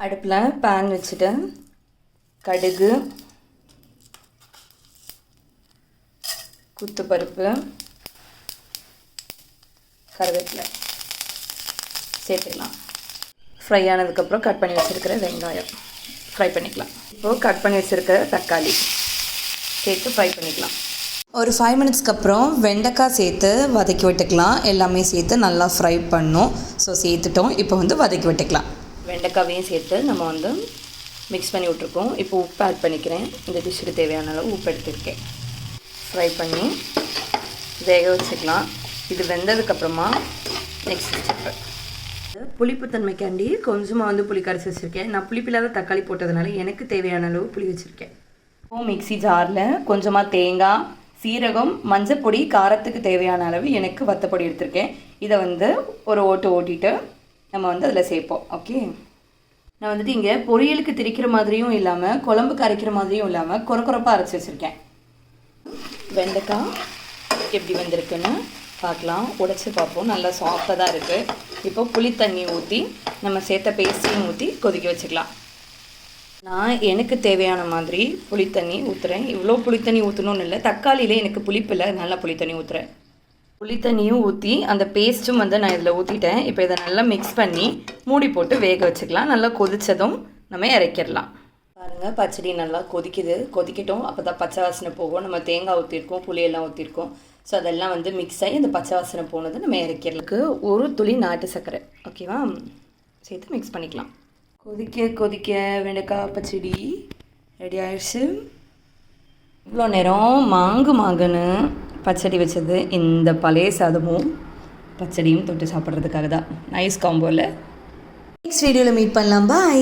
அடுப்பில் பேன் வச்சுட்டு கடுகு, குத்துப்பருப்பு, கருவேப்பிலை சேர்த்துக்கலாம். ஃப்ரை ஆனதுக்கப்புறம் கட் பண்ணி வச்சுருக்கிற வெங்காயம் ஃப்ரை பண்ணிக்கலாம். இப்போது கட் பண்ணி வச்சுருக்கிற தக்காளி சேர்த்து ஃப்ரை பண்ணிக்கலாம். ஒரு 5 மினிட்ஸ்க்கு அப்புறம் வெண்டைக்காய் சேர்த்து வதக்கி விட்டுக்கலாம். எல்லாமே சேர்த்து நல்லா ஃப்ரை பண்ணணும். ஸோ சேர்த்துட்டோம். இப்போ வதக்கி விட்டுக்கலாம். வெண்டைக்காவையும் சேர்த்து நம்ம மிக்ஸ் பண்ணி விட்ருக்கோம். இப்போ உப்பு ஆட் பண்ணிக்கிறேன். இந்த டிஷ்ஷுக்கு தேவையான அளவு உப்பு எடுத்துருக்கேன். ஃப்ரை பண்ணி வேக வச்சுக்கலாம். இது வெந்ததுக்கப்புறமா நெக்ஸ்ட் ஸ்டெப்பு புளிப்புத்தன்மைக்காண்டி கொஞ்சமாக புளி கரைச்சி வச்சுருக்கேன். நான் புளிப்பில்லாத தக்காளி போட்டதுனால எனக்கு தேவையான அளவு புளி வச்சுருக்கேன். இப்போ மிக்ஸி ஜாரில் கொஞ்சமாக தேங்காய், சீரகம், மஞ்சப்பொடி, காரத்துக்கு தேவையான அளவு எனக்கு வத்தப்பொடி எடுத்திருக்கேன். இதை ஒரு ஓட்டிட்டு நம்ம அதில் சேர்ப்போம். ஓகே, நான் இங்கே பொரியலுக்கு திரிக்கிற மாதிரியும் இல்லாமல் குழம்புக்கு அரைக்கிற மாதிரியும் இல்லாமல் குறப்பாக அரைச்சி வச்சுருக்கேன். வெண்டைக்காய் எப்படி வந்திருக்குன்னு பார்க்கலாம். உடைச்சி பார்ப்போம். நல்லா சாஃப்டாக தான் இருக்குது. இப்போ புளி தண்ணி ஊற்றி நம்ம சேர்த்த பேஸ்ட்டையும் ஊற்றி கொதிக்க வச்சுக்கலாம். நான் எனக்கு தேவையான மாதிரி புளித்தண்ணி ஊற்றுறேன். இவ்வளோ புளித்தண்ணி ஊற்றணும்னு இல்லை, தக்காளியில் எனக்கு புளிப்பில்லை, நல்லா புளித்தண்ணி ஊற்றுறேன். புளித்தண்ணியும் ஊற்றி அந்த பேஸ்ட்டும் நான் இதில் ஊற்றிட்டேன். இப்போ இதை நல்லா மிக்ஸ் பண்ணி மூடி போட்டு வேக வச்சுக்கலாம். நல்லா கொதித்ததும் நம்ம இறக்கிடலாம். பாருங்கள், பச்சடி நல்லா கொதிக்கட்டும். அப்போ தான் பச்சை வாசனை போகும். நம்ம தேங்காய் ஊற்றிருக்கோம், புளியெல்லாம் ஊற்றிருக்கோம். ஸோ அதெல்லாம் மிக்ஸ் ஆகி அந்த பச்சை வாசனை போனது நம்ம இறக்கிறதுக்கு ஒரு துளி நாட்டு சர்க்கரை ஓகேவா சேர்த்து மிக்ஸ் பண்ணிக்கலாம். கொதிக்க வெண்டைக்காய் பச்சடி ரெடி ஆயிடுச்சு. இவ்வளோ நேரம் மாங்குன்னு பச்சடி வச்சது இந்த பழைய சாதமும் பச்சடியும் தொட்டு சாப்பிட்றதுக்காக தான். நைஸ் காம்போவில். நெக்ஸ்ட் வீடியோவில் மீட் பண்ணலாம். பாய்.